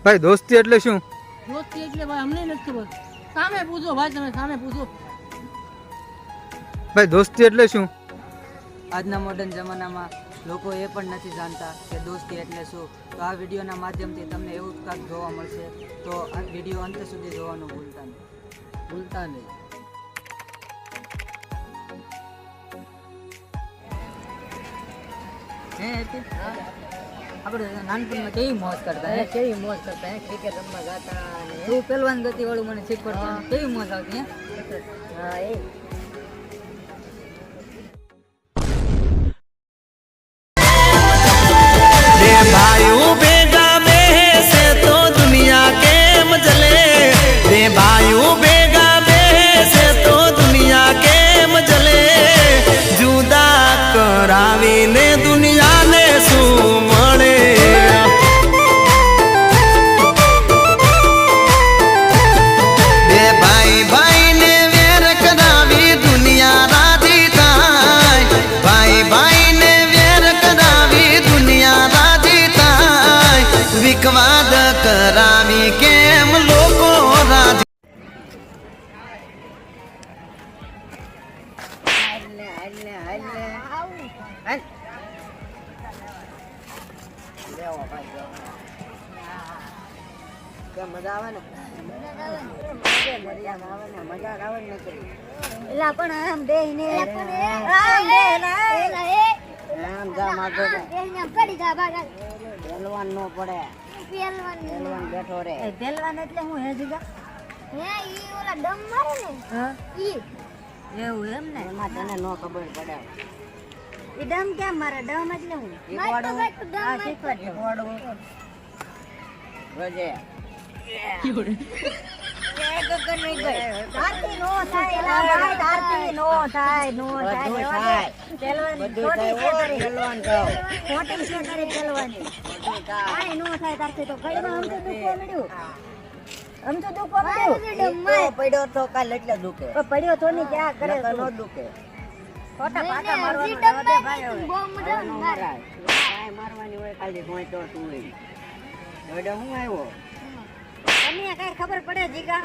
ભાઈ દોસ્તી એટલે શું? દોસ્તી એટલે ભાઈ અમને નથી ખબર. સામે પૂછો ભાઈ, તમે સામે પૂછો. ભાઈ દોસ્તી એટલે શું? આજના મોડર્ન જમાનામાં લોકો એ પણ નથી જાણતા કે દોસ્તી એટલે શું. તો આ વિડીયોના માધ્યમથી તમને એવું જ કાંઈક જોવા મળશે. તો આ વિડીયો અંત સુધી જોવાનું ભૂલતા નહીં. આપણે નાનપણમાં કેવી મોજ કરતા ક્રિકેટ રમવા જતા. તું પહેલવાન ગતિ વાળું મને શીખવાડતો, કેવી મોજ આવતી. વિકવાદ કરાવી કેમ લોકો રાજી. મજા આવે ને એલા પણ આમ બેહીને આમ જા માગો બેહીને પડી જા ભાગા પહેલવાન નો પડે. પહેલવાન બેઠો રે. પહેલવાન એટલે હું હે જીગા હે ઈ ઓલા ડમ મારે ને હા ઈ એવું એમ ને એમાં તને નો ખબર પડે. ઈ ડમ કેમ મારે? ડમ એટલે હું શીખવાડું. હા શીખવાડું રોજે તારથી નો થાય એલા ભાઈ, તારથી નો થાય પહેલવાન પહેલવાન કહો. ખોટી છે તારી પહેલવાની કાઈ નો થાય તારથી. તો કઈમાં આમ તો દુખવા મળ્યું, આમ તો દુખવા મળ્યું. પડ્યો તો કાલ એટલે દુખે. પડ્યો તો ની ક્યાં કરે નકર નો દુખે. ખોટા પાટા મારવાના દે ભાઈ. હવે કાંઈ મારવાની હોય ખાલી ભોંય તો તું હોય. હવે હું આવ્યો. તમને કઈ ખબર પડે જીગા?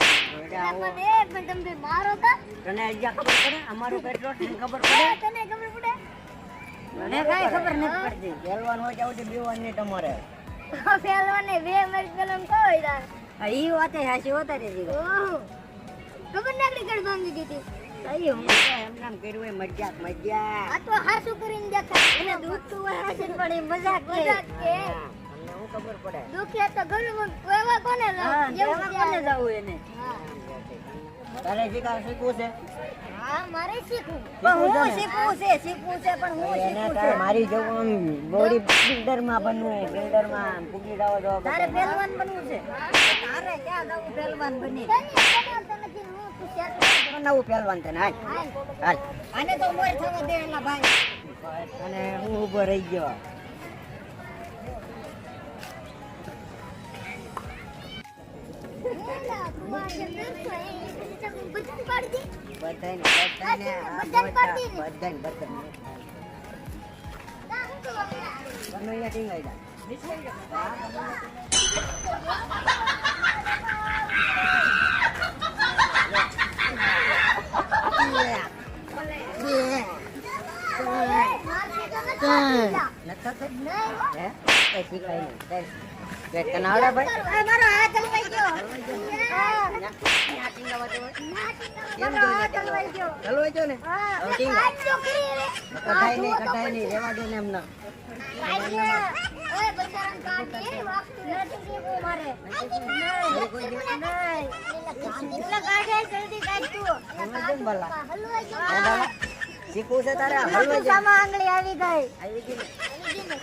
આવો. પણ તમે મારો તા તને અહીંયા ખબર પડે? અમારું પેટ્રોલ તને ખબર પડે? તને ખબર પડે? મને કઈ ખબર નથી પડતી. પહેલવાન હોય ત્યાં સુધી બીવાનું નહીં તમારે. પહેલવાને બે મરી પેલમ કોઈ તાર ઈ વાતે હાસી હોતા રે જીગા. ઓહો ખબર નાકડી કડ ભાંગી દીધી. સહી હું એમ નામ કર્યું હોય મજાક. આ તો હાસુ કરીને દેખાય. એને દુખતું હોય હાસી પડી મજાક કે અમને હું ખબર પડે. દુખે તો ઘણું એવા કોને જેવું કોને જાવું એને. તારે શીખા શીખવું છે? હા મારે શીખવું. પણ હું શીખવું છે પણ હું એને શીખવું તારે છે. મારી જેવું આમ બોડી બિલ્ડરમાં બનવું. બિલ્ડરમાં પૂકી જવા દો. તારે પહેલવાન બનવું છે? તારે ક્યાં જાવું પહેલવાન બની? નવું પહેલવાન તને હાલ. હાલ. આને તો મોર થવા દે એલા ભાઈ. અને હું ઊભો રહી ગયો. કનાવડા ભાઈ મારો હાથ હલવાઈ ગયો. મારો હાથ હલવાઈ ગયો. હલવાઈ ગયો ને? હા, હવે ટીંગ. હાથ જો કરી રે. કઢાઈ નહીં રેવા દે ને એમને. ઓય બચારાને કાઢી નથી દેવું મારે. નહીં. એટલે કાઢે જલ્દી કાઢ તું. કેમ ભલા? હલવાઈ ગયો. શીખવું છે તારે? હલવાઈ જાય. સામા આંગળી આવી ગઈ. આવી ગઈ ને?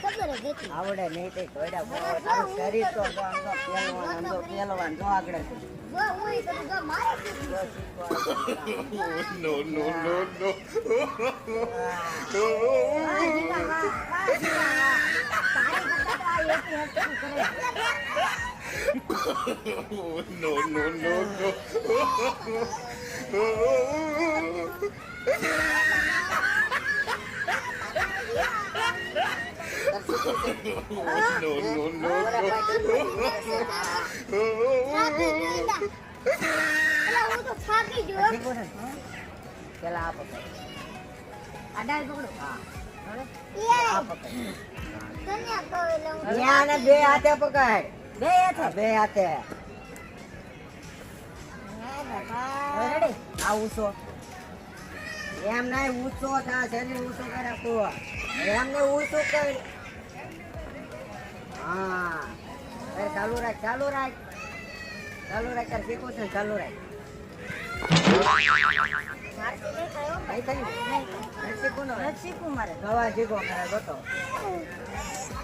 ખબર જ હતી. આવડે નહીં તે ઘોડા બોલા. તારું શરીર તો જો આમ તો પહેલવાન જો આગળ છે. જો હું તો જો મારે શીખવું. No, no, no, no. No, no, no, no. No, no, no, no. હું તો થાકી ગયો. શીખો ને પેલા આ પકડ આ ડાળ પકડો. હા એ આ પકડ તને કહે લઉં. યાને બે હાથે પકડ બે હાથે રેડી. આ ઊંચો એમ નહીં ઊંચો થા શરીર ઊંચું કરે તું એમને ઊંચું કર હા એ ચાલુ રાખ ચાલુ રાખ તાર શીખું છે ચાલુ રાખ મારથી નહીં કયો. કઈ થયું શીખું ને નથી શીખવું મારે. ગવા શીખો કરે ગોતો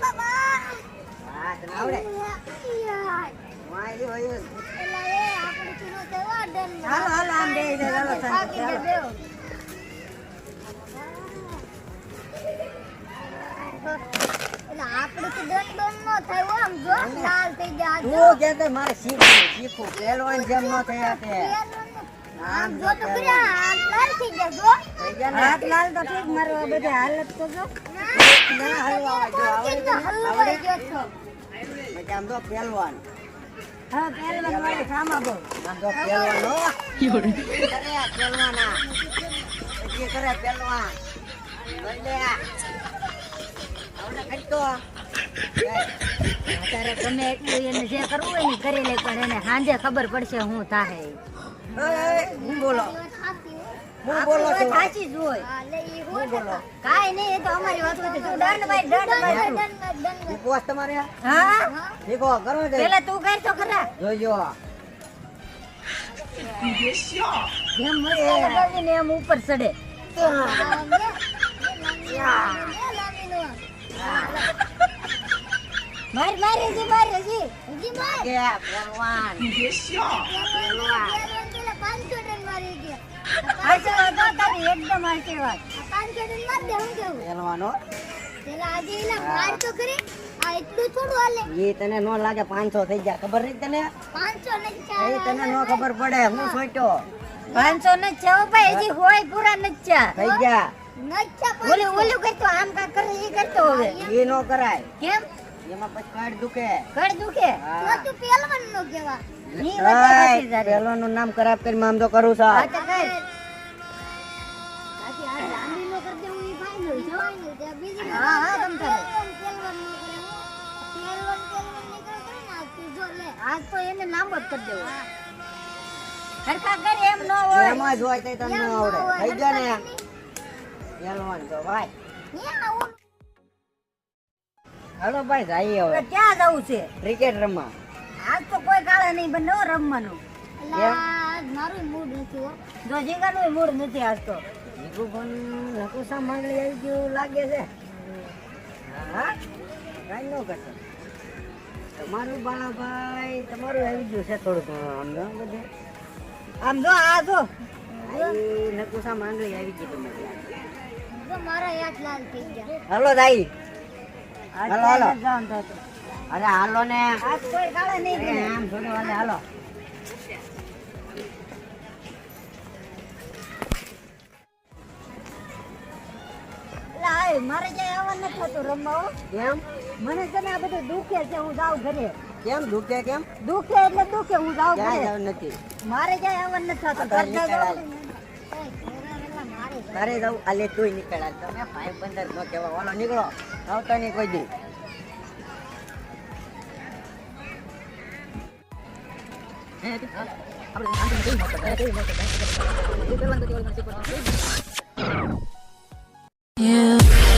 બાબા. હા તને આવડે યાર. વાંઈ હોય એલા એ આપણે ચૂનો થયો ડન. હાલો, હાલો, આમ બેહી જાઓ, હાલો, થાકી હાલો. ગયા બેહો. એટલે આપણે તો ડન નો થયો આમ જો લાલ થઈ ગયા જો. તું કે તે મારે શીખવું પહેલવાન જેમ ન થયા તે આમ જો તો ખરા હાથ લાલ થઈ ગયા જો. થઈ ગયા ને હાથ લાલ તો ઠીક મારો બધે હાલત તો જો. ના હલવા આવે જો આવડે તો હલવાઈ ગયો છો. પછી આમ તો પહેલવાન હા પહેલવાન વાળી સામા બહુ. આમ તો પહેલવાન નો કરે પહેલવાના પછી કરે પહેલવાન બંને આવડે કરતો અત્યારે ગમે એટલું એને જે કરવું હોય ને કરી લે પણ એને સાંજે ખબર પડશે હું થાહે. હું બોલો હું બોલો છું સાચી જ હોય. હું બોલો કાંઈ નહીં એ તો અમારી વાત હોય તો તું દંડ ભાઈ. ઉપવાસ તમારે હા શીખો કરો છે પેલા તું કર તો ખરા. જોજો જેમ મસ્કા લગાવીને એમ ઉપર ચડે. માર માર હજી માર હજી માર. કે પહેલવાન આશીર્વાદ હો તારી એકદમ આશીર્વાદ. પહેલવાનો પાંચસો એ તને નો લાગે 500 થઈ ગયા ખબર નહીં તને એ તને નો ખબર પડે હું સોચ્યો ને છે ભાઈ હજી હોય પૂરા નચ્ચા થઈ ગયા ઓલું ઓલું કરતો આમ કા કરે એ કરતો હવે એ નો કરાય કેમ એમાં પછી કાઢ દુખે કર દુખે હા. તો પહેલવાન નો કેવા ની વાત સાચી તારી. પહેલવાનું નામ ખરાબ કરી આમ તો કરું છું હા તો કર બાકી આ દાંડી નો કર દેવું ઈ ફાઇનલ છે ત્યાં બીજી હા હા તમ તારે આજ તો એને નામ જ કરી દેવું સરખા કરે એમ ન હોય એમાં જ હોય તો તમને ન આવડે થઈ ગયા ને પહેલવાન તો ભાઈ હાલો ભાઈ જઈએ હવે ક્યાં જવું છે ક્રિકેટ રમવા આજ તો કોઈ કાળે નહીં બને હો રમવાનું કેમ? મારું મૂડ નથી હો જો જીગાનું મૂડ નથી આજ તો નીકુ પણ નકુસા માંગણી આવી ગયું લાગે છે હા કઈ ન કરતો તમારું બાળાભાઈ તમારું આવી ગયું છે થોડુંક આમ જો બધે આમ જો આ જો નકુસા માંગણી આવી ગઈ તમારી જો મારા યાદ લાલ થઈ ગયા હાલો દાઈ આજ હાલો, હાલો. જાન થતો અરે હાલો ને આજ કોઈ કાળે નહીં બને આમ થોડું હાલે હાલો લાય મારે જાય આવવા નથી થતું રમવા હો. કેમ મને છે ને આ બધું દુખે છે હું જાઉં ઘરે કેમ દુખે કેમ દુખે એટલે દુખે હું જાઉં ક્યાં ઘરે જવું નથી મારે જાય આવવા નથી થતું તારે ઘરના નીકળાય. જાઉં. તારે જવું આલે તુંય નીકળ્યા તમે ભાઈ બંદર નો કહેવા વાલો નીકળો આવતા નહીં કોઈ દી Yeah.